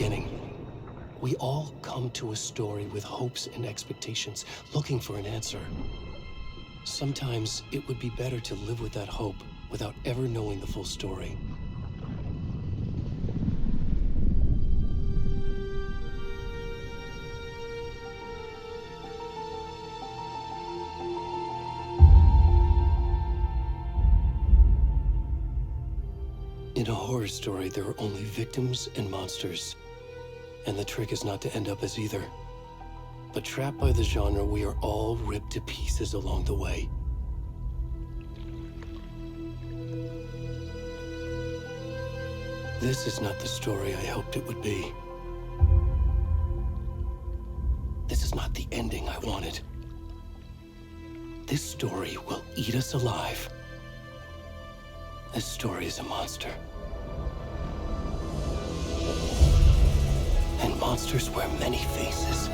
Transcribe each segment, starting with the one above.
beginning. We all come to a story with hopes and expectations, looking for an answer. Sometimes it would be better to live with that hope without ever knowing the full story. In a horror story, there are only victims and monsters. And the trick is not to end up as either. But trapped by the genre, we are all ripped to pieces along the way. This is not the story I hoped it would be. This is not the ending I wanted. This story will eat us alive. This story is a monster. And monsters wear many faces.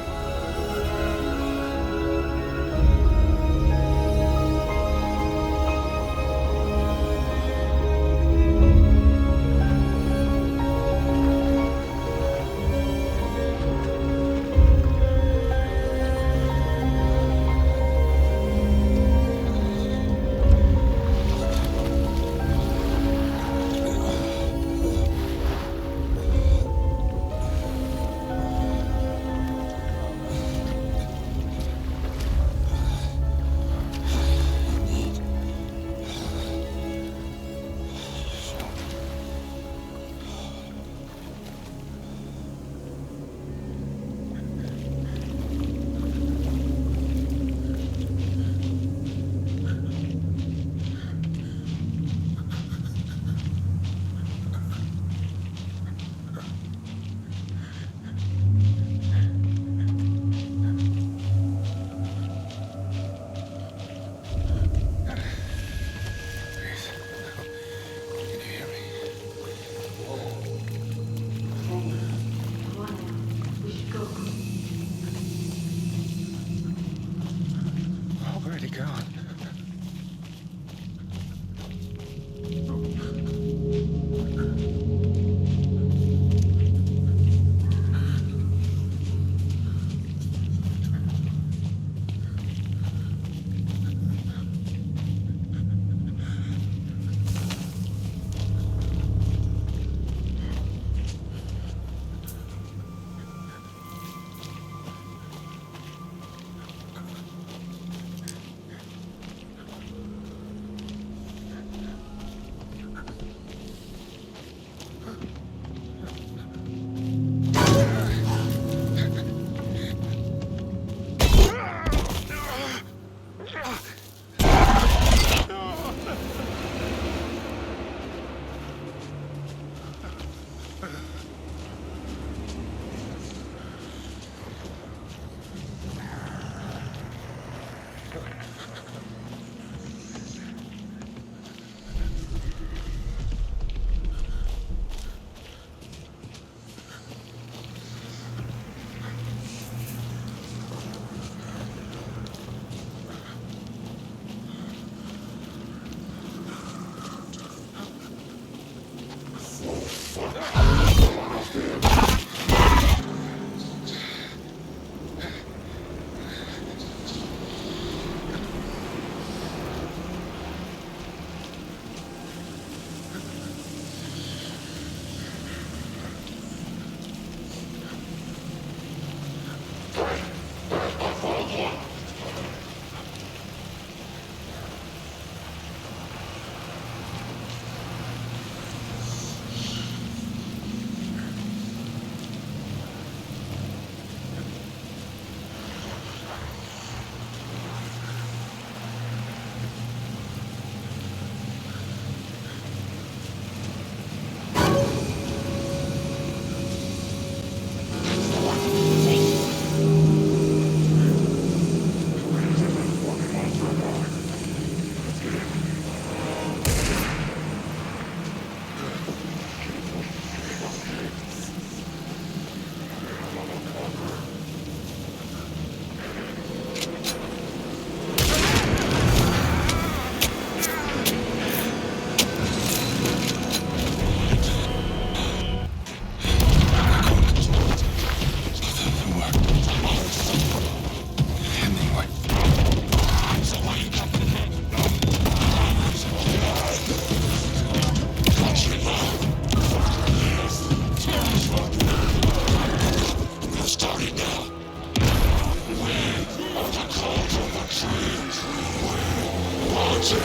Where's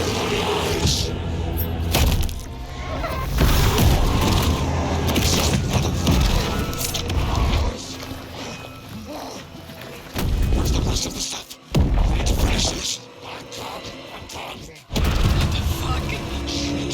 the rest of the stuff? I need to finish this. I'm done. What the fuck? Shit.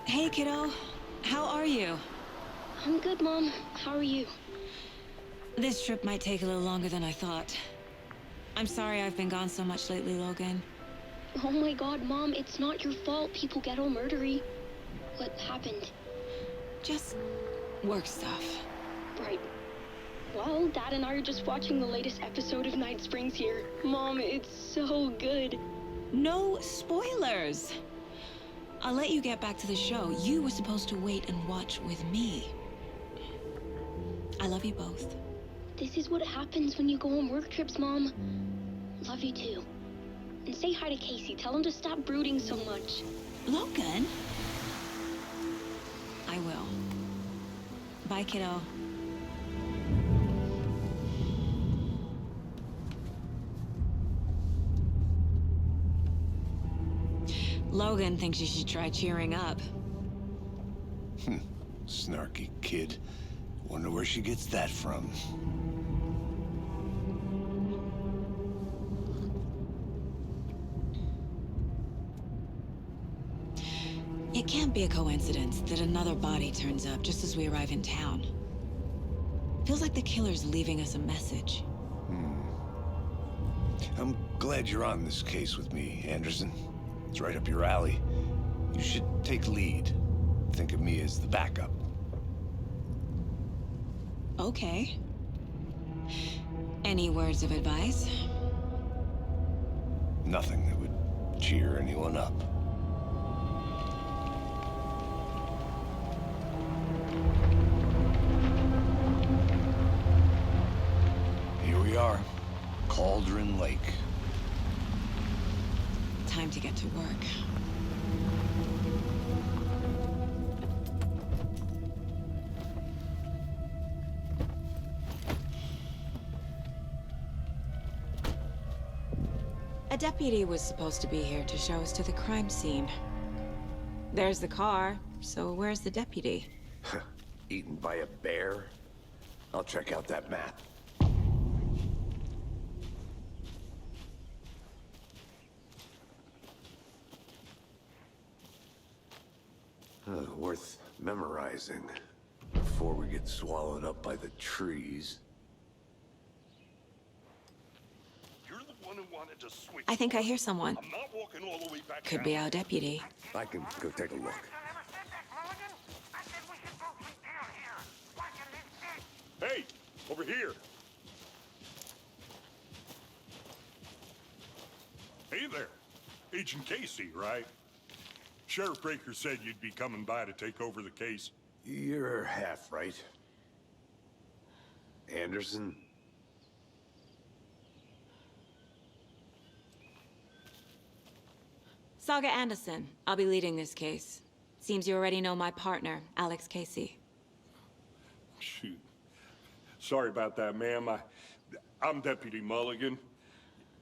Hey, kiddo. How are you? I'm good, Mom. How are you? This trip might take a little longer than I thought. I'm sorry I've been gone so much lately, Logan. Oh my god, Mom, it's not your fault people get all murdery. What happened? Just work stuff. Right. Well, Dad and I are just watching the latest episode of Night Springs here. Mom, it's so good. No spoilers! I'll let you get back to the show. You were supposed to wait and watch with me. I love you both. This is what happens when you go on work trips, Mom. Love you too. And say hi to Casey. Tell him to stop brooding so much. Logan? I will. Bye, kiddo. Logan thinks you should try cheering up. Snarky kid. Wonder where she gets that from. It can't be a coincidence that another body turns up just as we arrive in town. Feels like the killer's leaving us a message. I'm glad you're on this case with me, Anderson. It's right up your alley. You should take lead. Think of me as the backup. Okay. Any words of advice? Nothing that would cheer anyone up. Here we are. Cauldron Lake. Time to get to work. A deputy was supposed to be here to show us to the crime scene. There's the car, so where's the deputy? Eaten by a bear? I'll check out that map. Worth memorizing before we get swallowed up by the trees. You're the one who wanted to switch. I think I hear someone. I'm not walking all the way back Could down. be our deputy. I can go take a look. Hey, over here. Hey there. Agent Casey, right? Sheriff Breaker said you'd be coming by to take over the case. You're half right. Anderson? Saga Anderson. I'll be leading this case. Seems you already know my partner, Alex Casey. Shoot. Sorry about that, ma'am. I'm Deputy Mulligan.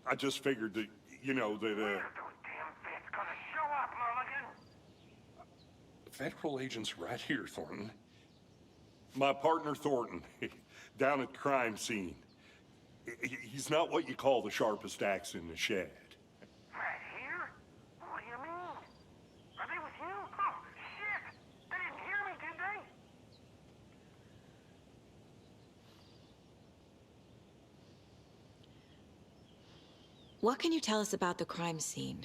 I just figured that, you know, that, Federal agents right here, Thornton. My partner, Thornton, down at the crime scene. He's not what you call the sharpest axe in the shed. Right here? What do you mean? What can you tell us about the crime scene?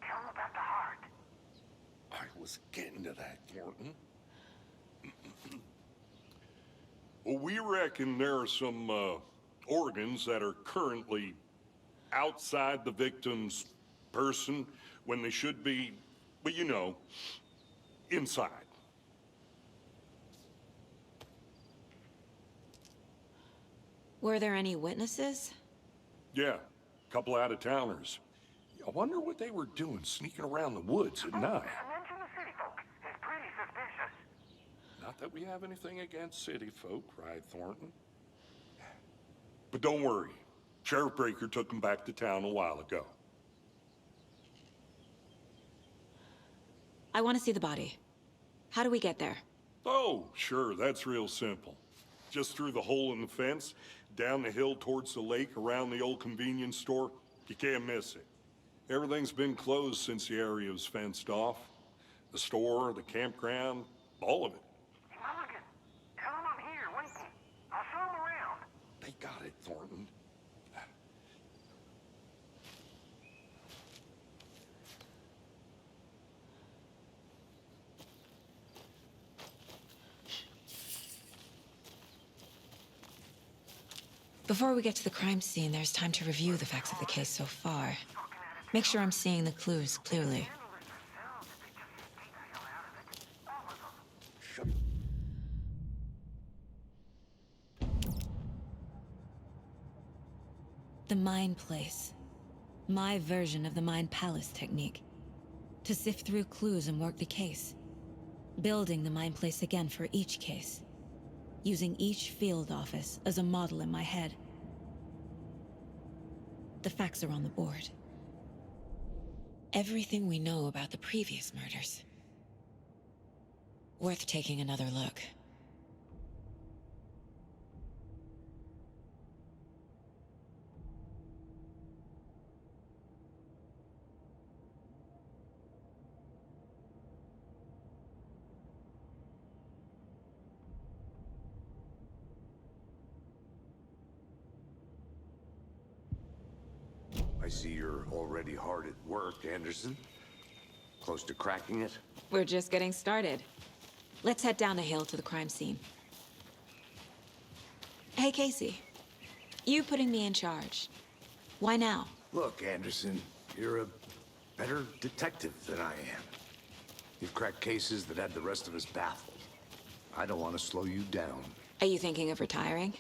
Tell him about the heart. I was getting to that, Thornton. Well, we reckon there are some organs that are currently outside the victim's person when they should be, well, you know, inside. Were there any witnesses? Yeah, a couple out-of-towners. I wonder what they were doing sneaking around the woods at night. Mention the city folk. It's pretty suspicious. Not that we have anything against city folk, cried Thornton. But don't worry. Sheriff Breaker took them back to town a while ago. I want to see the body. How do we get there? Oh, sure, that's real simple. Just through the hole in the fence, down the hill towards the lake, around the old convenience store. You can't miss it. Everything's been closed since the area was fenced off. The store, the campground, all of it. Mulligan, tell him I'm here, waiting. I'll show him around. They got it, Thornton. Before we get to the crime scene, there's time to review the facts of the case so far. Make sure I'm seeing the clues clearly. The Mind Place. My version of the Mind Palace technique. To sift through clues and work the case. Building the Mind Place again for each case. Using each field office as a model in my head. The facts are on the board. Everything we know about the previous murders. Worth taking another look. I see you're already hard at work, Anderson. Close to cracking it? We're just getting started. Let's head down the hill to the crime scene. Hey, Casey. You putting me in charge. Why now? Look, Anderson, you're a better detective than I am. You've cracked cases that had the rest of us baffled. I don't want to slow you down. Are you thinking of retiring?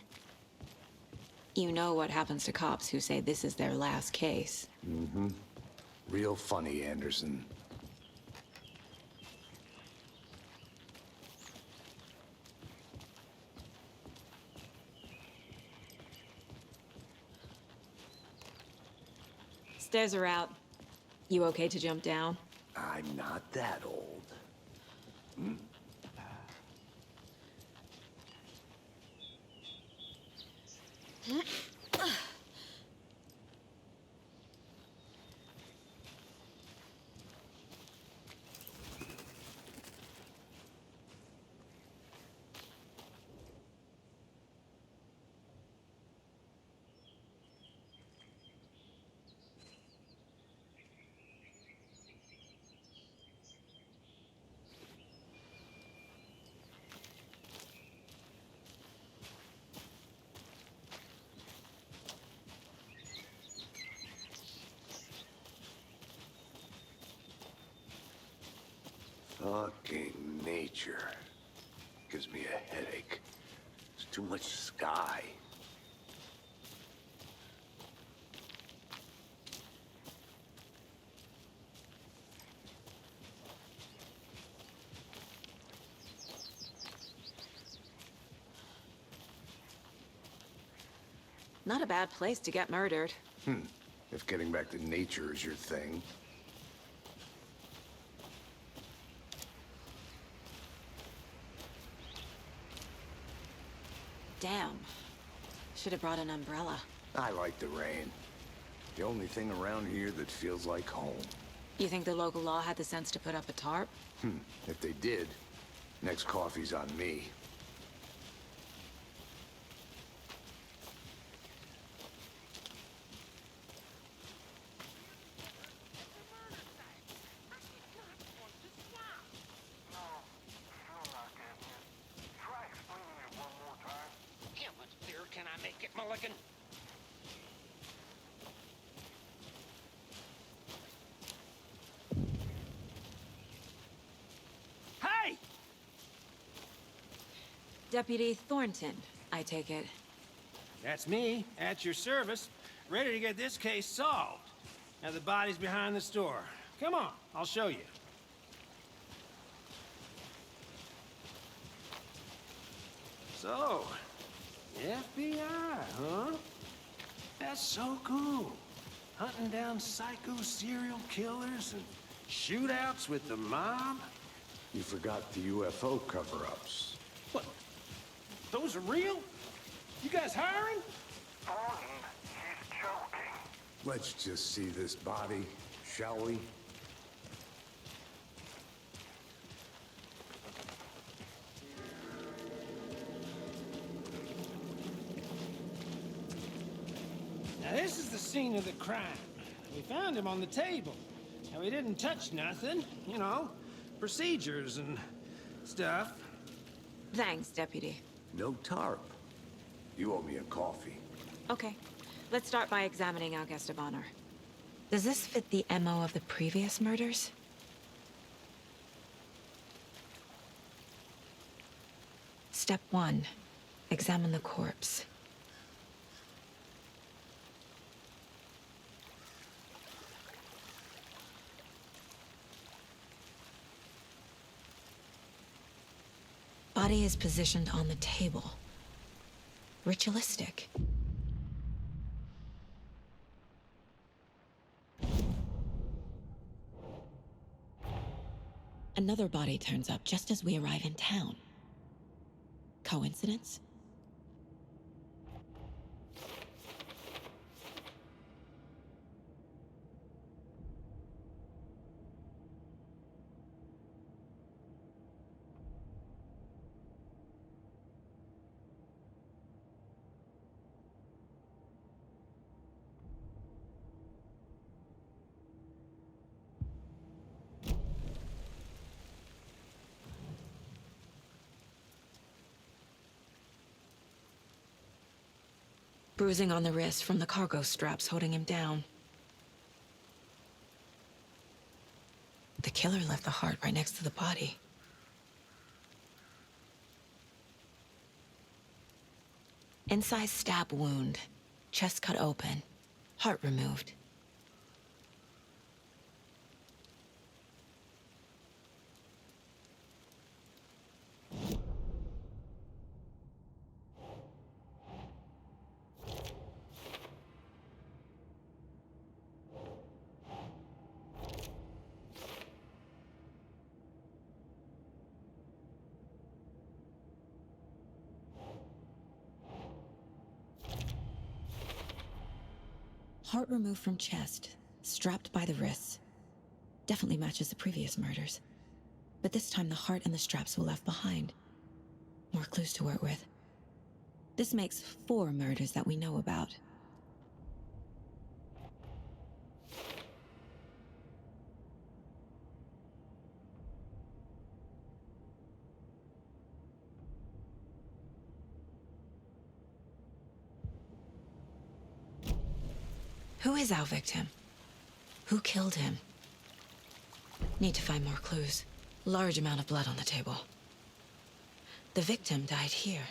You know what happens to cops who say this is their last case. Mm-hmm. Real funny, Anderson. Stairs are out. You okay to jump down? I'm not that old. Fucking nature. Gives me a headache. There's too much sky. Not a bad place to get murdered. If getting back to nature is your thing. Damn. Should have brought an umbrella. I like the rain. The only thing around here that feels like home. You think the local law had the sense to put up a tarp? If they did, next coffee's on me. Deputy Thornton, I take it. That's me, at your service, ready to get this case solved. Now the body's behind the store. Come on, I'll show you. So, FBI, huh? That's so cool. Hunting down psycho serial killers and shootouts with the mob. You forgot the UFO cover-ups. What? Those are real? You guys hiring? Thornton, he's joking. Let's just see this body, shall we? Now this is the scene of the crime. We found him on the table. Now he didn't touch nothing, you know, procedures and stuff. Thanks, Deputy. No tarp. You owe me a coffee. Okay, let's start by examining our guest of honor. Does this fit the MO of the previous murders? Step 1. Examine the corpse. Body is positioned on the table. Ritualistic. Another body turns up just as we arrive in town. Coincidence? Bruising on the wrist from the cargo straps holding him down. The killer left the heart right next to the body. Inside stab wound, chest cut open, heart removed. Heart removed from chest, strapped by the wrists. Definitely matches the previous murders. But this time the heart and the straps were left behind. More clues to work with. This makes 4 murders that we know about. Who is our victim? Who killed him? Need to find more clues. Large amount of blood on the table. The victim died here.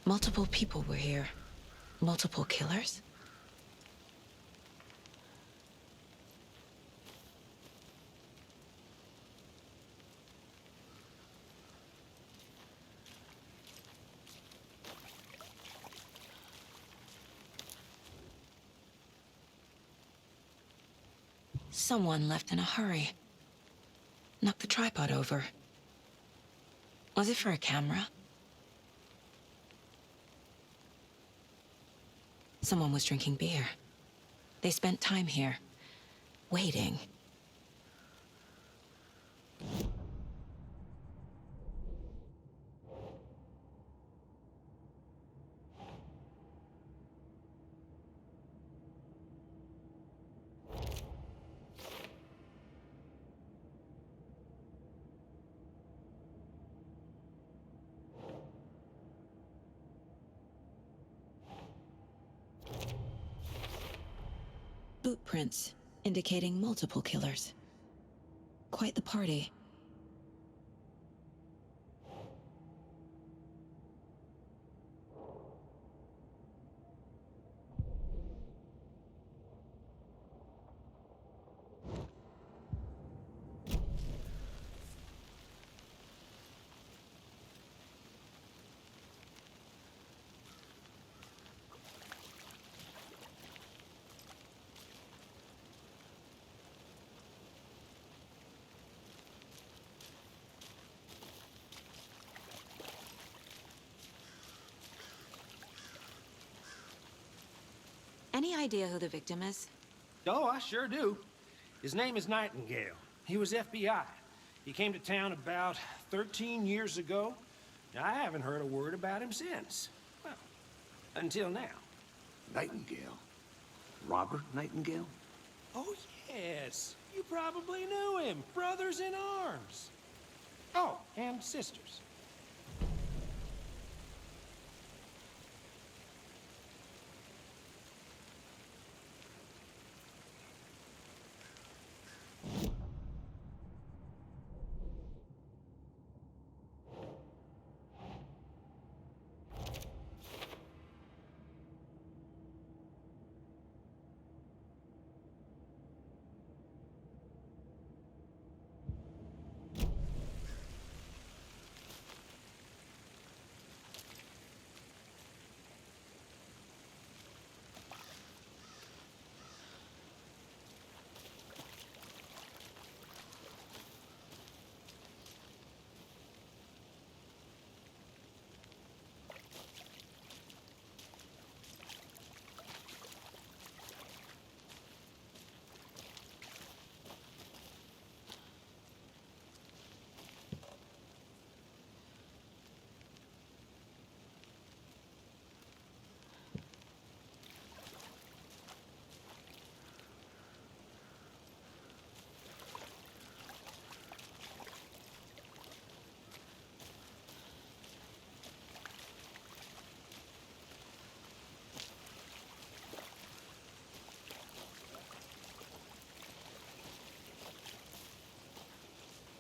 Multiple people were here. Multiple killers? Someone left in a hurry. Knocked the tripod over. Was it for a camera? Someone was drinking beer. They spent time here, waiting. Boot prints, indicating multiple killers. Quite the party. Any idea who the victim is? Oh, I sure do. His name is Nightingale. He was FBI. He came to town about 13 years ago. I haven't heard a word about him since. Well, until now. Nightingale? Robert Nightingale? Oh, yes. You probably knew him. Brothers in arms. Oh, and sisters.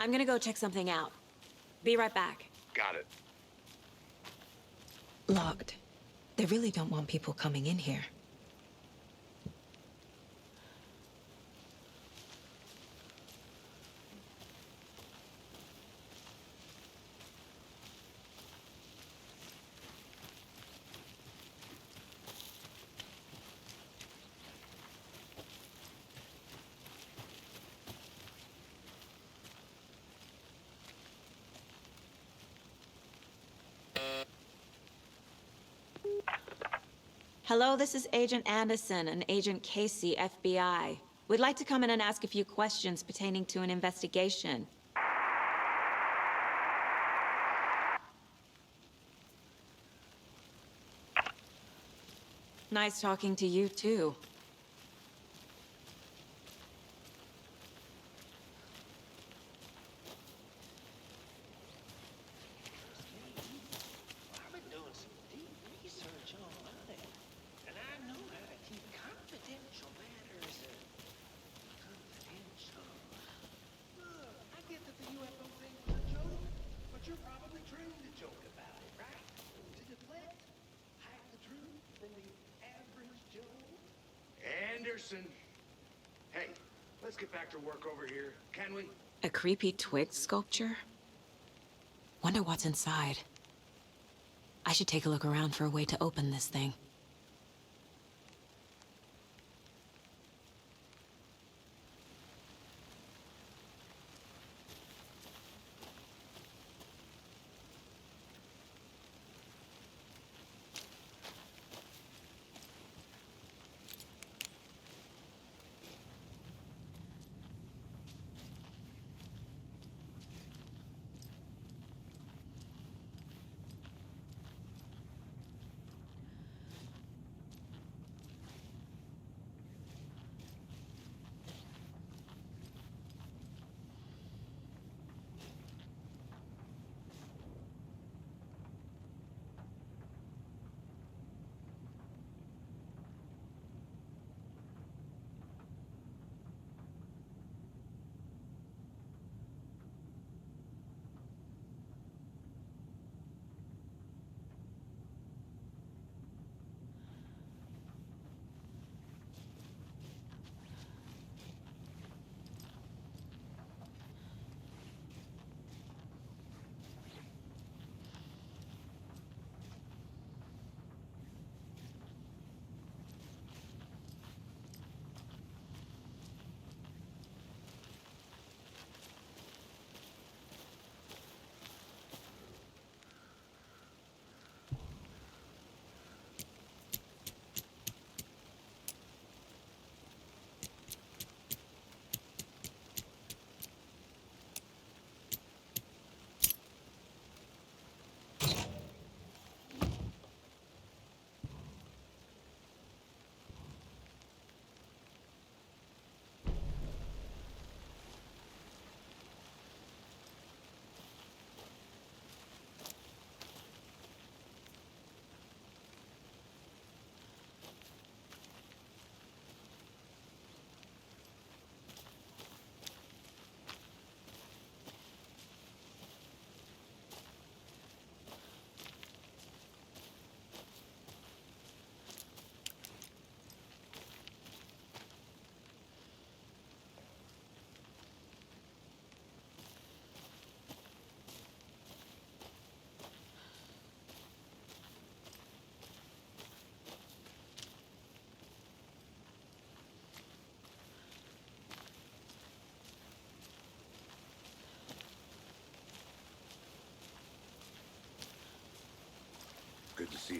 I'm gonna go check something out. Be right back. Got it. Locked. They really don't want people coming in here. Hello, this is Agent Anderson and Agent Casey, FBI. We'd like to come in and ask a few questions pertaining to an investigation. Nice talking to you, too. I've been doing some deep research on it, and I know how to keep confidential matters confidential. Look, I get that the UFO thing was a joke, but you're probably trained to joke about it, right? To deflect, hide the truth from the average Joe. Anderson! Hey, let's get back to work over here, can we? A creepy twig sculpture? Wonder what's inside. I should take a look around for a way to open this thing.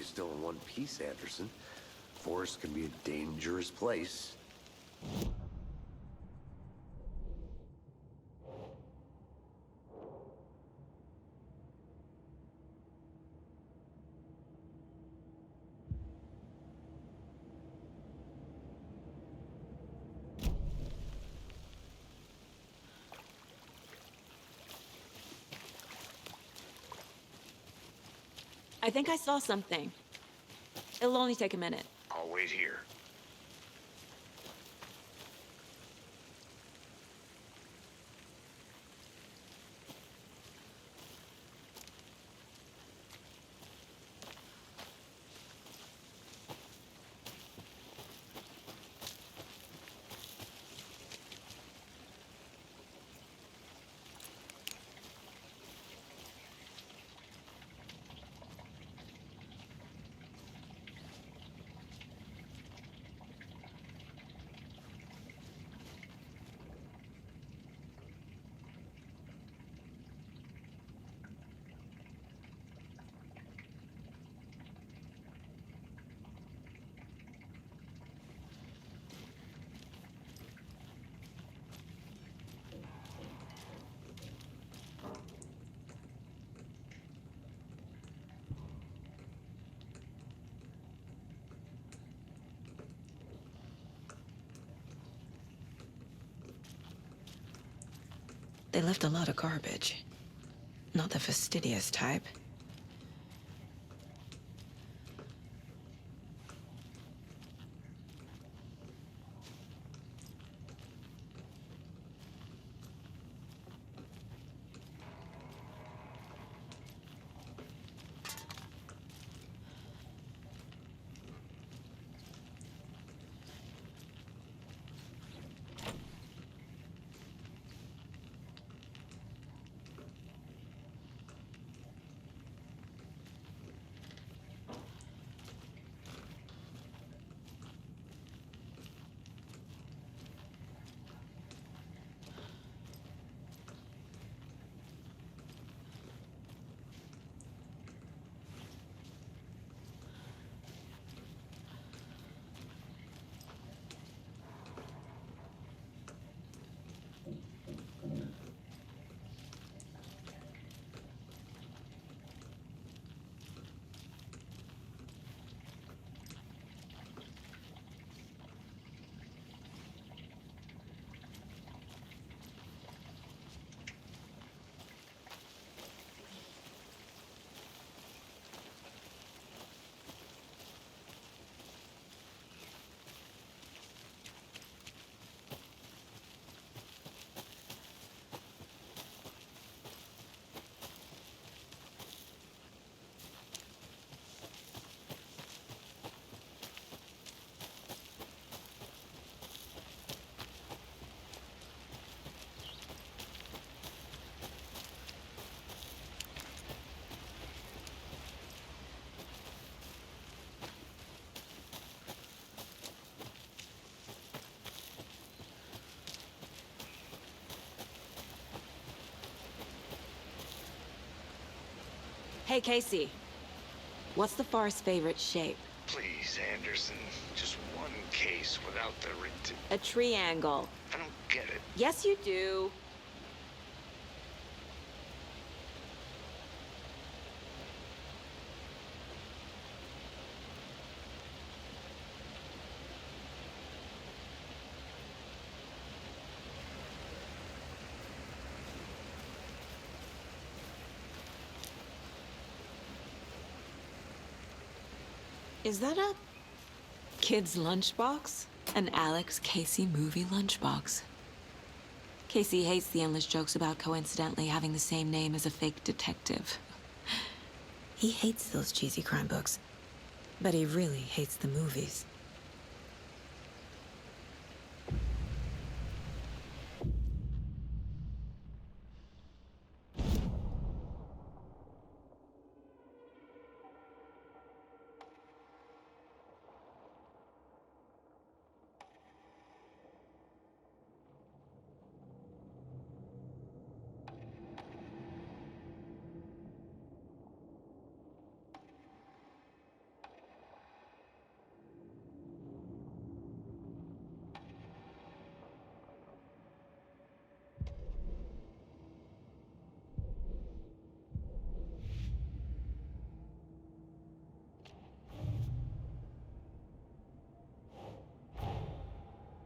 is still in one piece, Anderson. Forest can be a dangerous place. I think I saw something. It'll only take a minute. I'll wait here. They left a lot of garbage. Not the fastidious type. Hey, Casey. What's the forest's favorite shape? Please, Anderson. Just one case without the A triangle. I don't get it. Yes, you do. Is that a kid's lunchbox? An Alex Casey movie lunchbox. Casey hates the endless jokes about coincidentally having the same name as a fake detective. He hates those cheesy crime books, but he really hates the movies.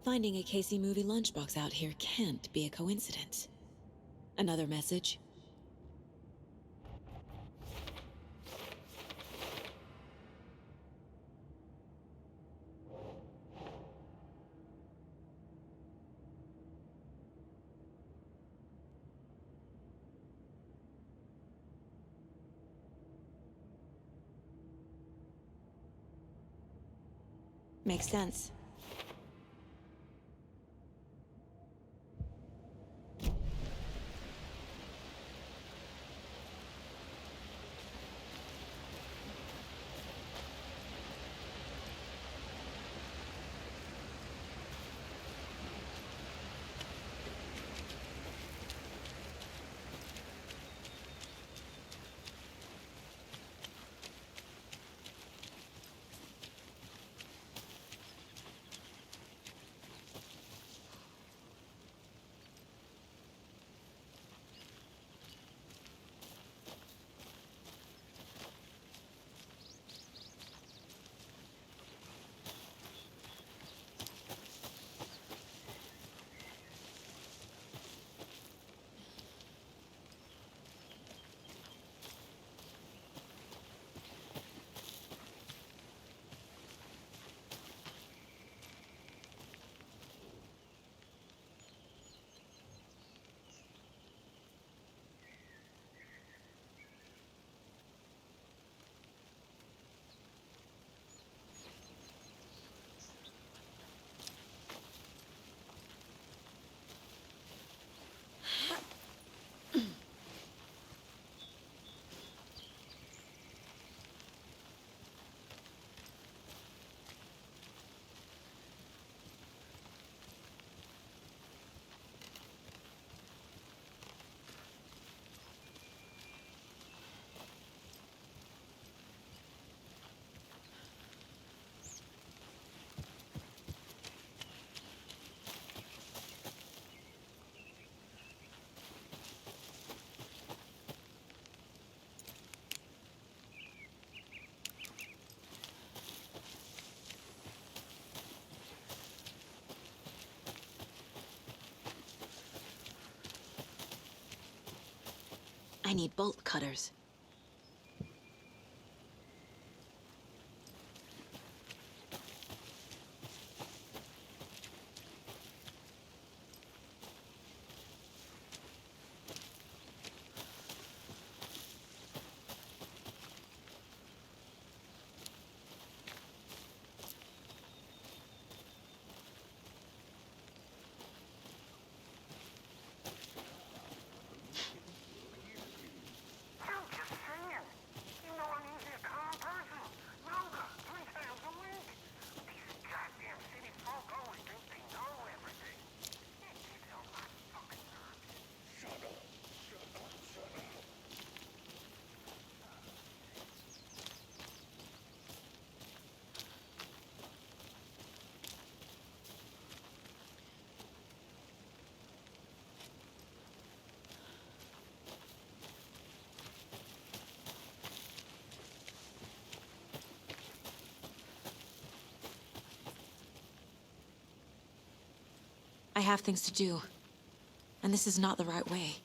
Finding a Casey movie lunchbox out here can't be a coincidence. Another message? Makes sense. I need bolt cutters. I have things to do, and this is not the right way.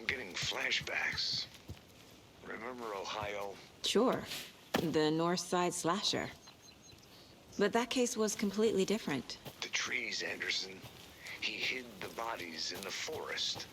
I'm getting flashbacks. Remember Ohio? Sure. The North Side slasher. But that case was completely different. The trees, Anderson. He hid the bodies in the forest.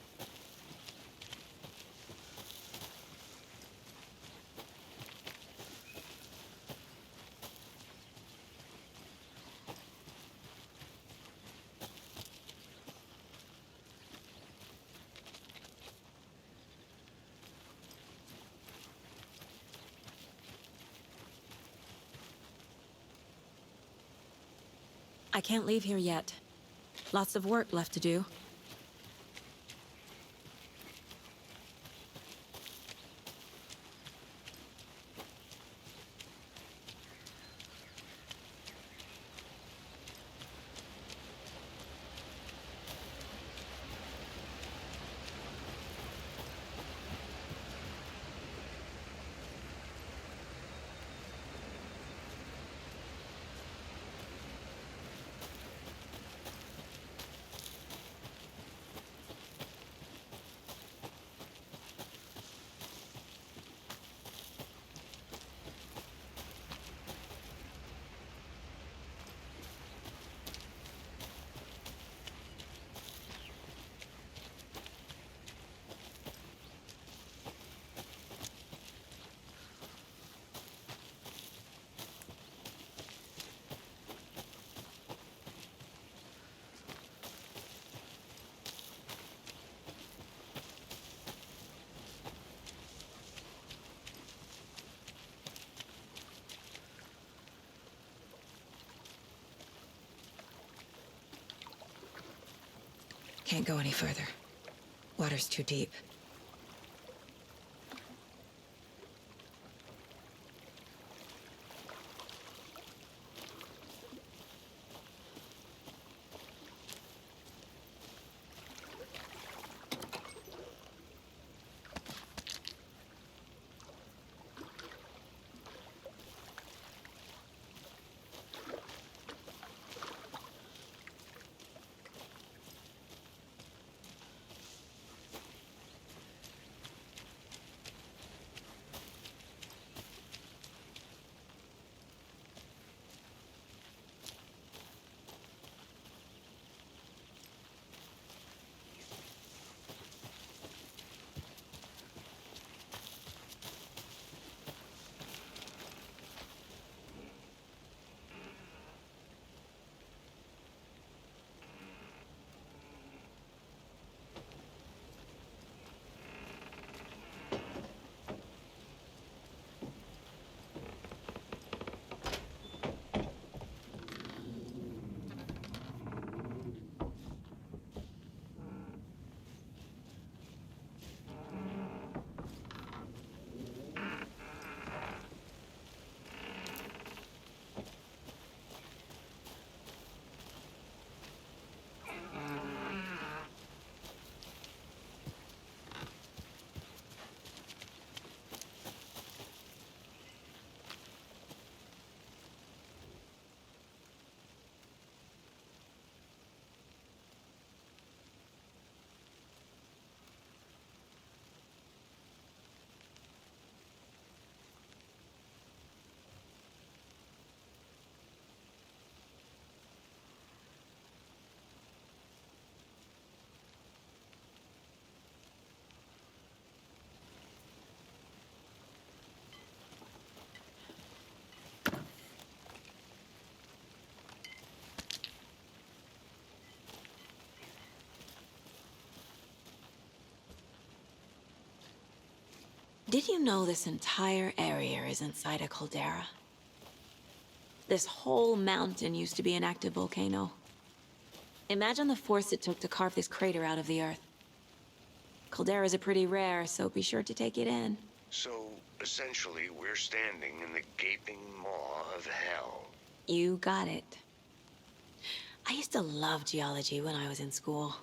I can't leave here yet. Lots of work left to do. Can't go any further. Water's too deep. Did you know this entire area is inside a caldera? This whole mountain used to be an active volcano. Imagine the force it took to carve this crater out of the earth. Calderas are pretty rare, so be sure to take it in. So, essentially, we're standing in the gaping maw of hell. You got it. I used to love geology when I was in school.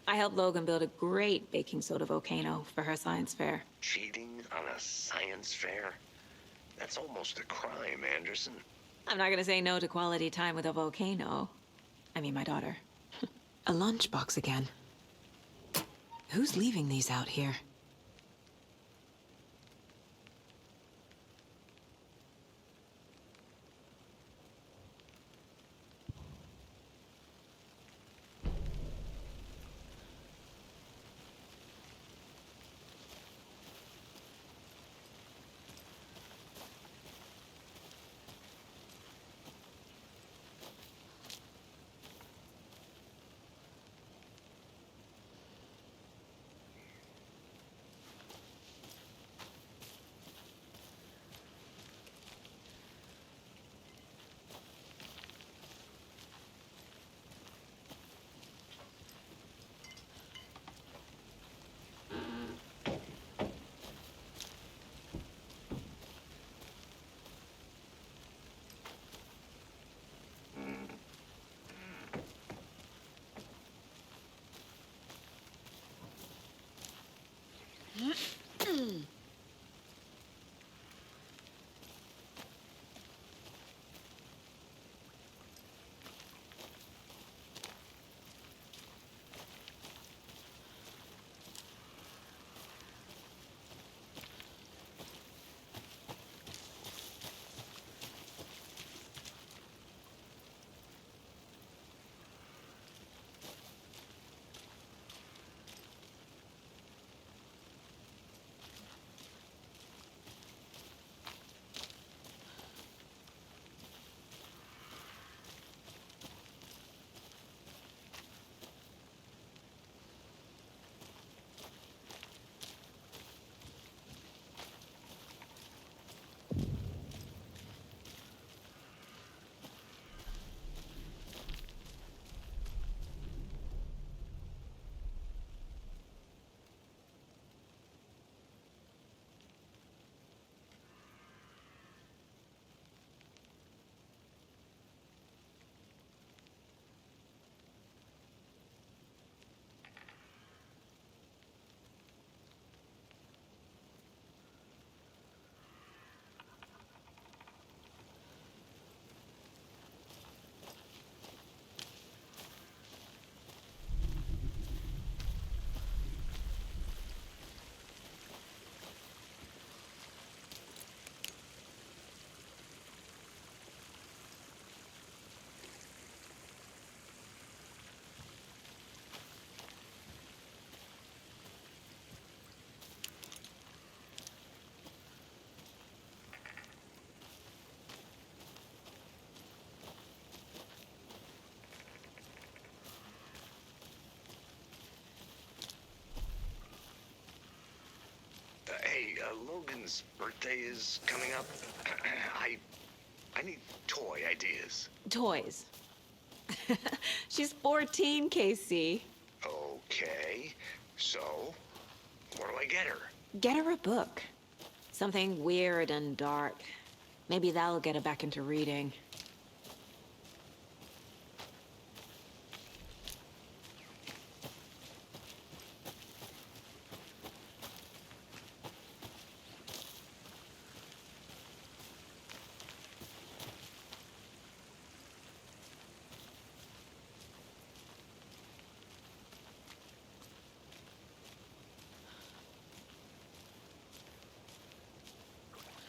I helped Logan build a great baking soda volcano for her science fair. Cheating on a science fair? That's almost a crime, Anderson. I'm not gonna say no to quality time with a volcano. I mean, my daughter. A lunchbox again. Who's leaving these out here? Hey, Logan's birthday is coming up. I need toy ideas. Toys. She's 14, Casey. Okay, so what do I get her? Get her a book. Something weird and dark. Maybe that'll get her back into reading.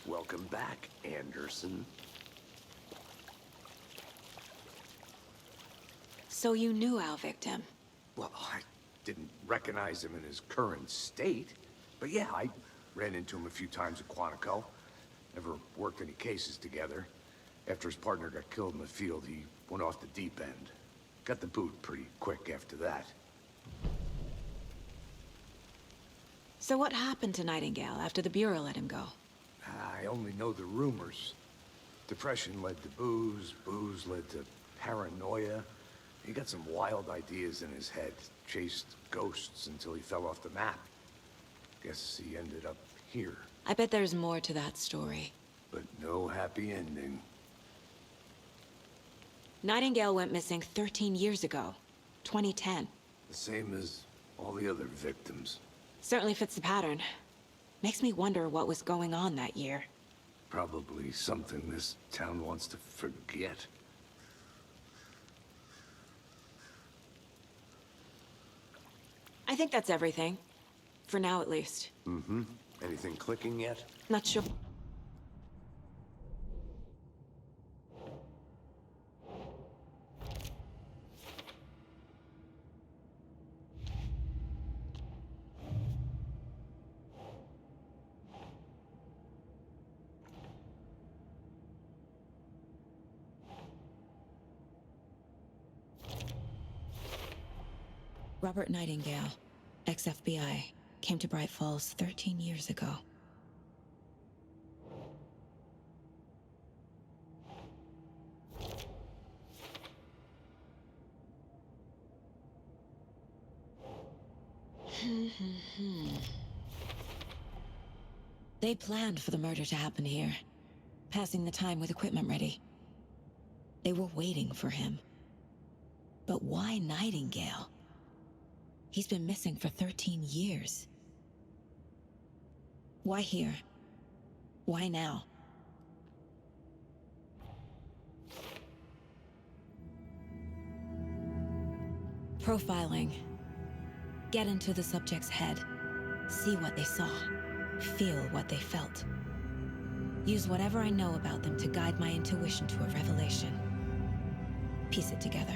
Welcome back, Anderson. So you knew our victim? Well, I didn't recognize him in his current state. But yeah, I ran into him a few times at Quantico. Never worked any cases together. After his partner got killed in the field, he went off the deep end. Got the boot pretty quick after that. So what happened to Nightingale after the Bureau let him go? I only know the rumors. Depression led to booze, booze led to paranoia. He got some wild ideas in his head, chased ghosts until he fell off the map. Guess he ended up here. I bet there's more to that story. But no happy ending. Nightingale went missing 13 years ago, 2010. The same as all the other victims. Certainly fits the pattern. Makes me wonder what was going on that year. Probably something this town wants to forget. I think that's everything. For now, at least. Mm-hmm. Anything clicking yet? Not sure. Robert Nightingale, ex-FBI, came to Bright Falls 13 years ago. They planned for the murder to happen here, passing the time with equipment ready. They were waiting for him. But why Nightingale? He's been missing for 13 years. Why here? Why now? Profiling. Get into the subject's head. See what they saw. Feel what they felt. Use whatever I know about them to guide my intuition to a revelation. Piece it together.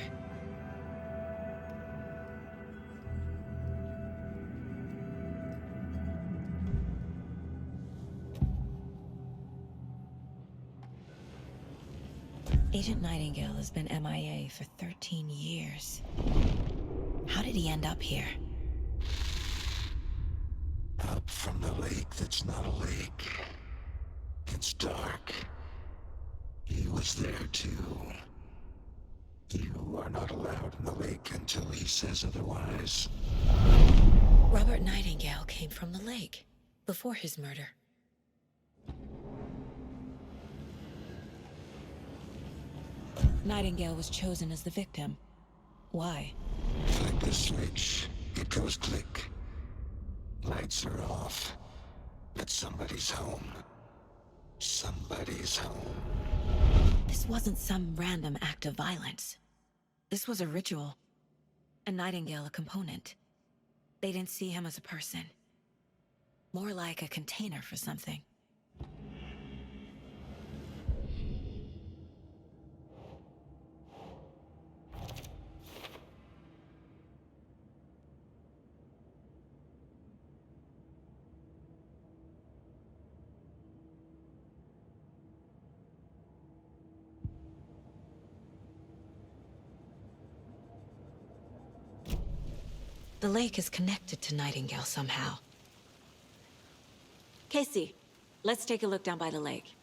Agent Nightingale has been MIA for 13 years. How did he end up here? Up from the lake that's not a lake. It's dark. He was there too. You are not allowed in the lake until he says otherwise. Robert Nightingale came from the lake, before his murder. Nightingale was chosen as the victim. Why? Flick the switch, it goes click. Lights are off. But somebody's home. Somebody's home. This wasn't some random act of violence. This was a ritual. And Nightingale a component. They didn't see him as a person. More like a container for something. The lake is connected to Nightingale somehow. Casey, let's take a look down by the lake.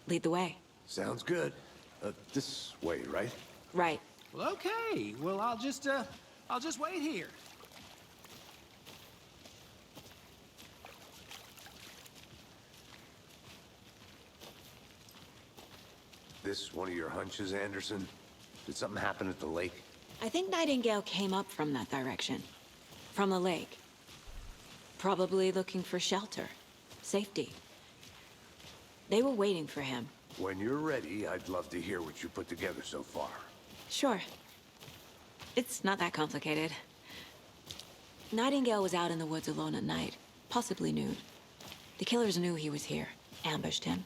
Lead the way. Sounds good. This way, right? Right. Well, okay. Well, I'll just wait here. This one of your hunches, Anderson? Did something happen at the lake? I think Nightingale came up from that direction. From the lake. Probably looking for shelter. Safety. They were waiting for him. When you're ready, I'd love to hear what you put together so far. Sure. It's not that complicated. Nightingale was out in the woods alone at night, possibly nude. The killers knew he was here, ambushed him,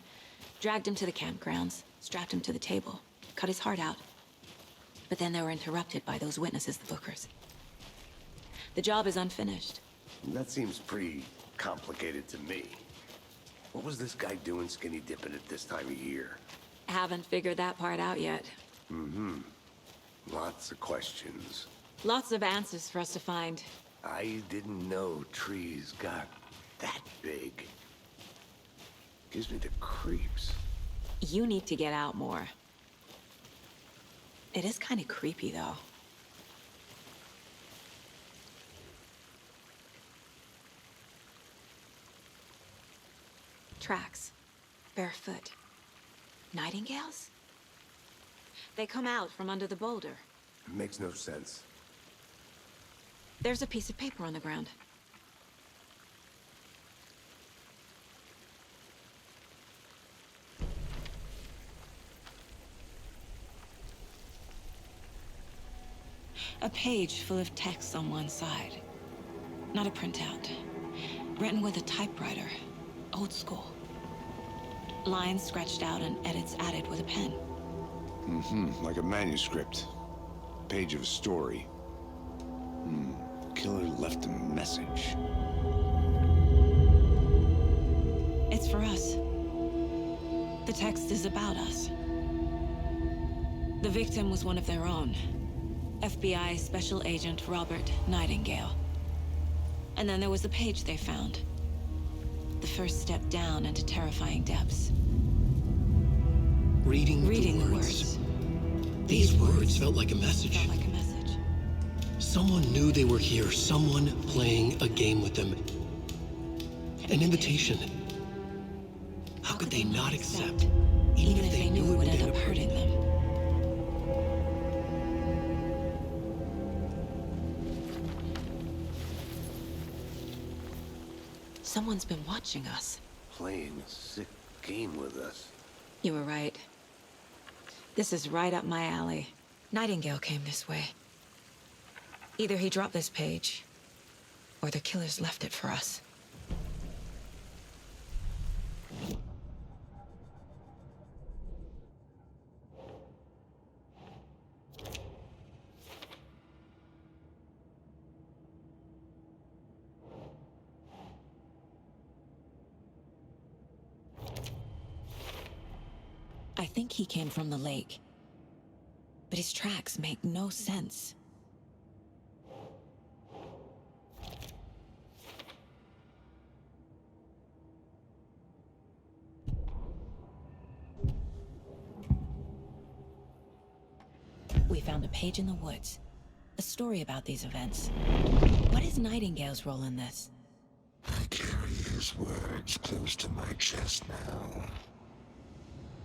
dragged him to the campgrounds, strapped him to the table, cut his heart out. But then they were interrupted by those witnesses, the Bookers. The job is unfinished. That seems pretty complicated to me. What was this guy doing skinny dipping at this time of year? Haven't figured that part out yet. Mm-hmm. Lots of questions. Lots of answers for us to find. I didn't know trees got that big. Gives me the creeps. You need to get out more. It is kind of creepy, though. Tracks. Barefoot. Nightingales? They come out from under the boulder. Makes no sense. There's a piece of paper on the ground. A page full of text on one side. not a printout. Written with a typewriter. Old school. Lines scratched out and edits added with a pen. Like a manuscript. Page of a story. Killer left a message. It's for us. The text is about us. The victim was one of their own. FBI Special Agent Robert Nightingale. And then there was the page they found. The first step down into terrifying depths. Reading the the words. These words felt like a message. Felt like a message. Someone knew they were here, someone playing a game with them. An invitation. How could they not accept, even if they knew it would end up hurting them? Someone's been watching us. Playing a sick game with us. You were right. This is right up my alley. Nightingale came this way. Either he dropped this page, or the killers left it for us. I think he came from the lake. But his tracks make no sense. We found a page in the woods. A story about these events. What is Nightingale's role in this? I carry his words close to my chest now.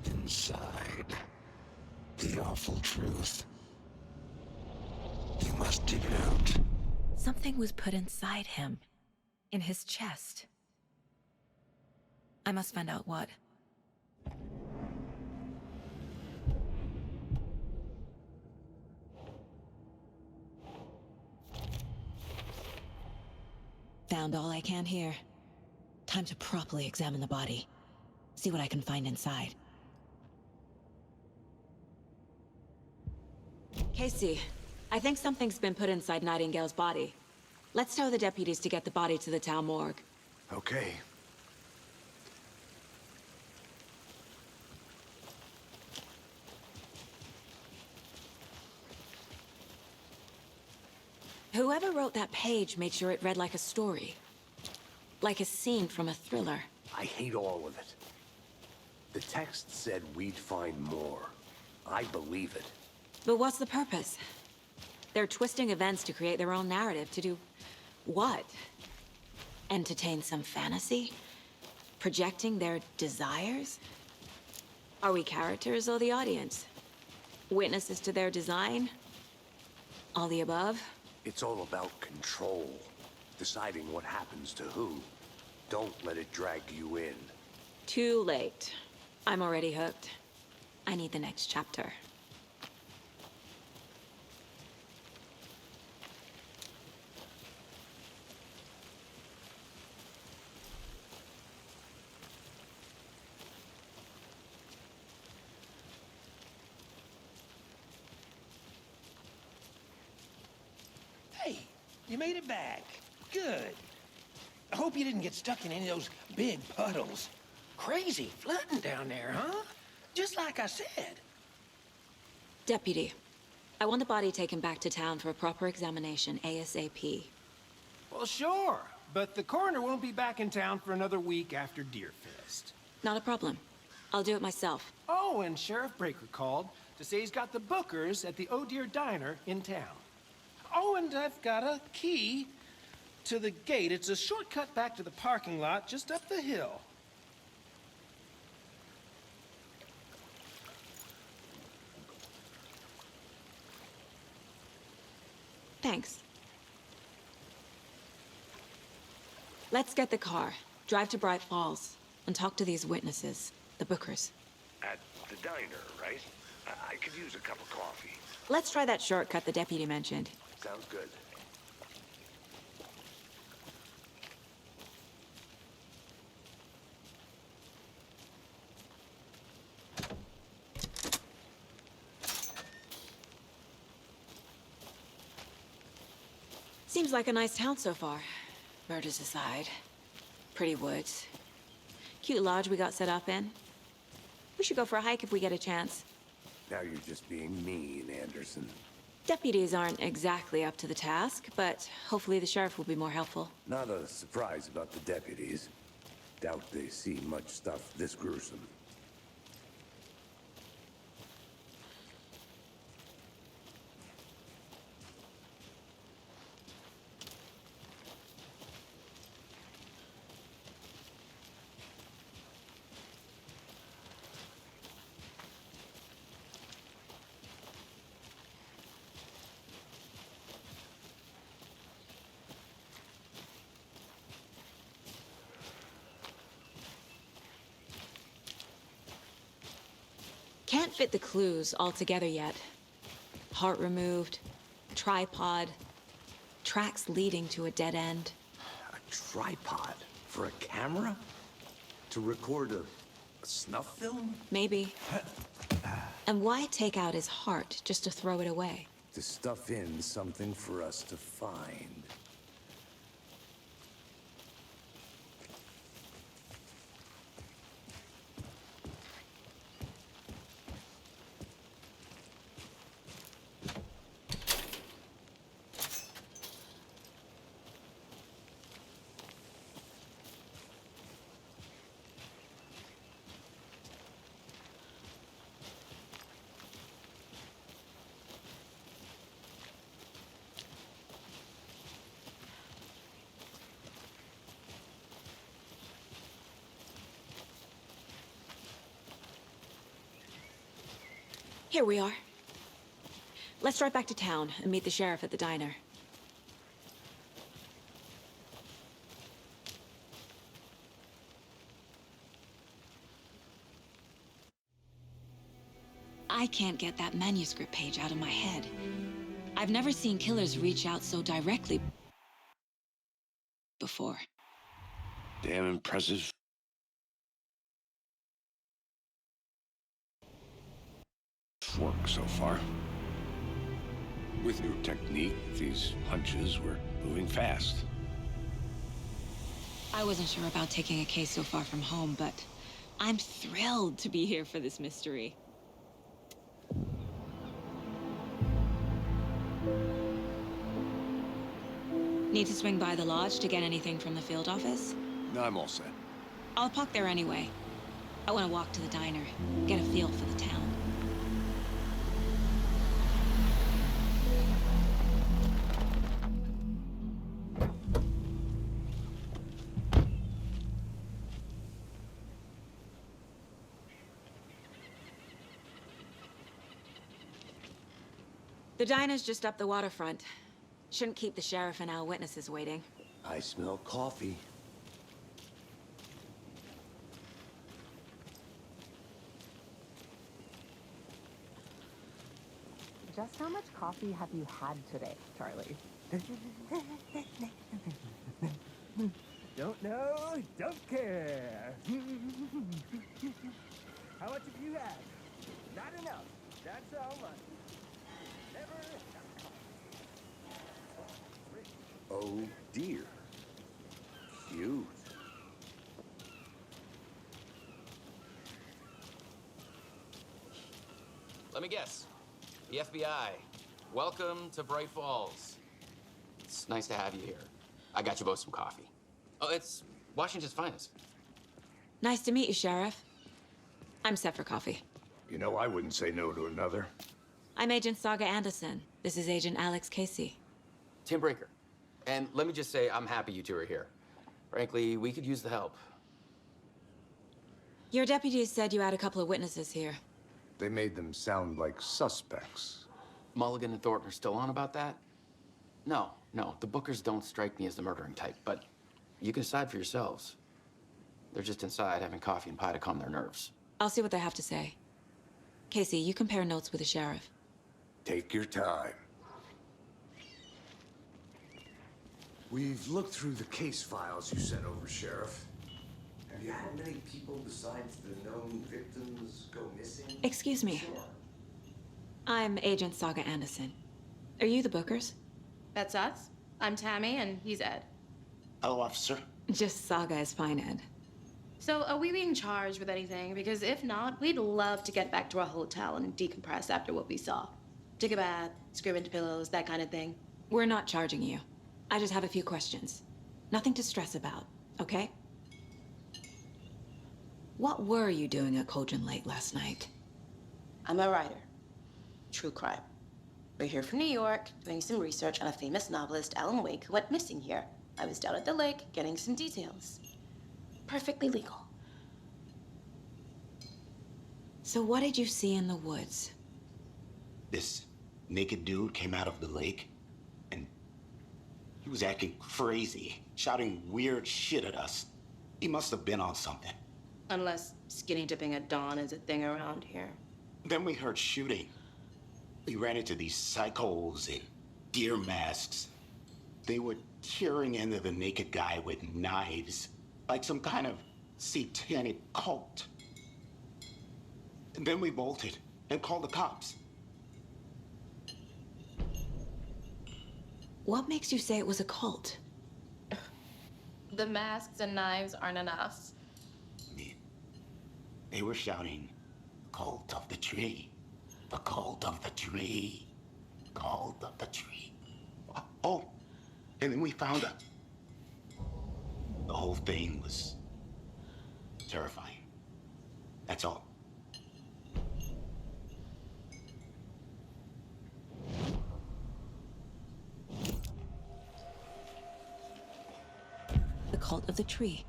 Inside, the awful truth. You must dig it out. Something was put inside him. In his chest. I must find out what. Found all I can here. Time to properly examine the body. See what I can find inside. Casey, I think something's been put inside Nightingale's body. Let's tell the deputies to get the body to the town morgue. Okay. Whoever wrote that page made sure it read like a story. Like a scene from a thriller. I hate all of it. The text said we'd find more. I believe it. But what's the purpose? They're twisting events to create their own narrative to do what? Entertain some fantasy? Projecting their desires? Are we characters or the audience? Witnesses to their design? All the above? It's all about control. Deciding what happens to who. Don't let it drag you in. Too late. I'm already hooked. I need the next chapter. Hey, you made it back. Good. I hope you didn't get stuck in any of those big puddles. Crazy flooding down there, huh? Just like I said. Deputy, I want the body taken back to town for a proper examination ASAP. Well, sure. But the coroner won't be back in town for another week after Deerfest. Not a problem. I'll do it myself. Oh, and Sheriff Breaker called to say he's got the bookers at the Oh Dear Diner in town. Oh, and I've got a key to the gate. It's a shortcut back to the parking lot just up the hill. Thanks. Let's get the car, drive to Bright Falls, and talk to these witnesses, the bookers. At the diner, right? I could use a cup of coffee. Let's try that shortcut the deputy mentioned. Sounds good. Seems like a nice town so far. Murders aside. Pretty woods. Cute lodge we got set up in. We should go for a hike if we get a chance. Now you're just being mean, Anderson. Deputies aren't exactly up to the task, but hopefully the sheriff will be more helpful. Not a surprise about the deputies. Doubt they see much stuff this gruesome. Can't fit the clues all together yet. Heart removed, tripod, tracks leading to a dead end. A tripod? For a camera? To record a snuff film? Maybe. And why take out his heart just to throw it away? To stuff in something for us to find. Here we are. Let's drive back to town and meet the sheriff at the diner. I can't get that manuscript page out of my head. I've never seen killers reach out so directly before. Damn impressive. Work so far. With your technique, these hunches were moving fast. I wasn't sure about taking a case so far from home, but I'm thrilled to be here for this mystery. Need to swing by the lodge to get anything from the field office? No, I'm all set. I'll park there anyway. I want to walk to the diner, get a feel for the town. The diner's just up the waterfront. Shouldn't keep the sheriff and our witnesses waiting. I smell coffee. Just how much coffee have you had today, Charlie? Don't know, don't care. How much have you had? Not enough. That's how much. Oh dear. Cute. Let me guess. The FBI. Welcome to Bright Falls. It's nice to have you here. I got you both some coffee. Oh, it's Washington's finest. Nice to meet you, Sheriff. I'm set for coffee. You know, I wouldn't say no to another. I'm Agent Saga Anderson. This is Agent Alex Casey. Tim Brinker. And let me just say, I'm happy you two are here. Frankly, we could use the help. Your deputies said you had a couple of witnesses here. They made them sound like suspects. Mulligan and Thornton are still on about that? No, the Bookers don't strike me as the murdering type, but you can decide for yourselves. They're just inside having coffee and pie to calm their nerves. I'll see what they have to say. Casey, you compare notes with the sheriff. Take your time. We've looked through the case files you sent over, Sheriff. Have you had many people besides the known victims go missing? Excuse me. Sure. I'm Agent Saga Anderson. Are you the Bookers? That's us? I'm Tammy, and he's Ed. Hello, officer. Just Saga is fine, Ed. So, are we being charged with anything? Because if not, we'd love to get back to our hotel and decompress after what we saw. Take a bath, scream into pillows, that kind of thing. We're not charging you. I just have a few questions. Nothing to stress about, okay? What were you doing at Cauldron Lake last night? I'm a writer. True crime. We're here from New York, doing some research on a famous novelist, Alan Wake, who went missing here. I was down at the lake, getting some details. Perfectly legal. So what did you see in the woods? This naked dude came out of the lake, and he was acting crazy, shouting weird shit at us. He must have been on something. Unless skinny dipping at dawn is a thing around here. Then we heard shooting. We ran into these psychos in deer masks. They were tearing into the naked guy with knives, like some kind of satanic cult. And then we bolted and called the cops. What makes you say it was a cult? The masks and knives aren't enough. They were shouting, "Cult of the tree, the cult of the tree, cult of the tree." Oh, and then we found her. The whole thing was terrifying. That's all. The cult of the tree.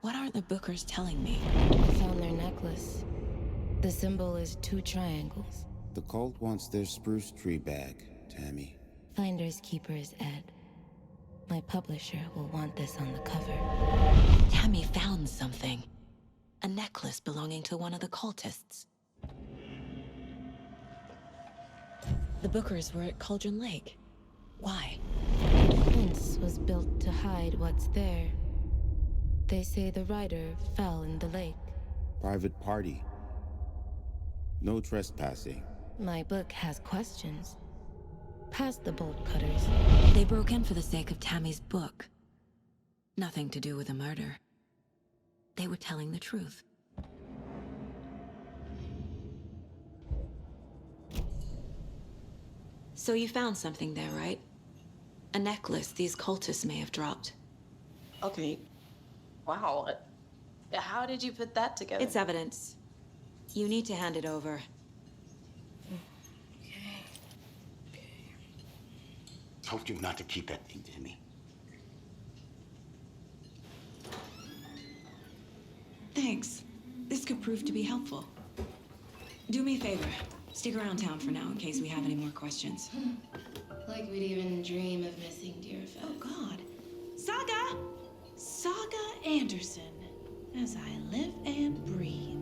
What aren't the Bookers telling me? I found their necklace. The symbol is 2 triangles. The cult wants their spruce tree back, Tammy. Finders keepers, Ed. My publisher will want this on the cover. Tammy found something. A necklace belonging to one of the cultists. The Bookers were at Cauldron Lake. Why? The fence was built to hide what's there. They say the writer fell in the lake. Private party. No trespassing. My book has questions. Past the bolt cutters. They broke in for the sake of Tammy's book. Nothing to do with a murder. They were telling the truth. So you found something there, right? A necklace these cultists may have dropped. Okay. Wow. How did you put that together? It's evidence. You need to hand it over. Told you not to keep that thing, Timmy. Thanks. This could prove to be helpful. Do me a favor. Stick around town for now in case we have any more questions. Like we'd even dream of missing dear Fez. Oh, God. Saga! Saga Anderson. As I live and breathe.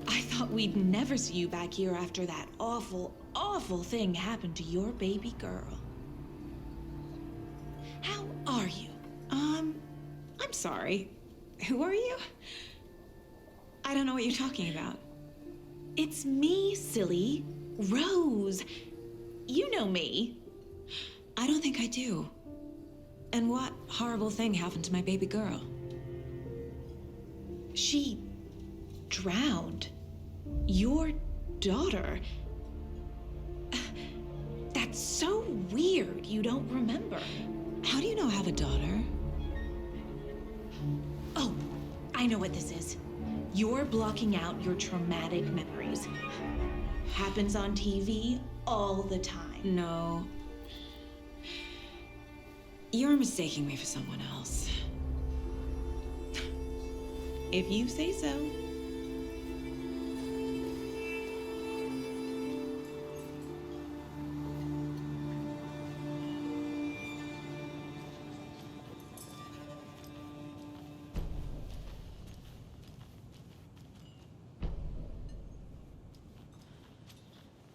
I thought we'd never see you back here after that awful, awful thing happened to your baby girl. How are you? I'm sorry. Who are you? I don't know what you're talking about. It's me, silly. Rose. You know me. I don't think I do. And what horrible thing happened to my baby girl? She drowned. Your daughter. That's so weird you don't remember. How do you know I have a daughter? Oh, I know what this is. You're blocking out your traumatic memories. Happens on TV all the time. No. You're mistaking me for someone else. If you say so.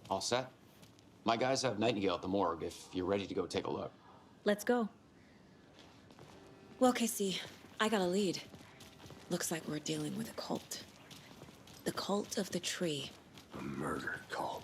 All set? My guys have Nightingale at the morgue if you're ready to go take a look. Let's go. Well, Casey, I got a lead. Looks like we're dealing with a cult. The cult of the tree. A murder cult.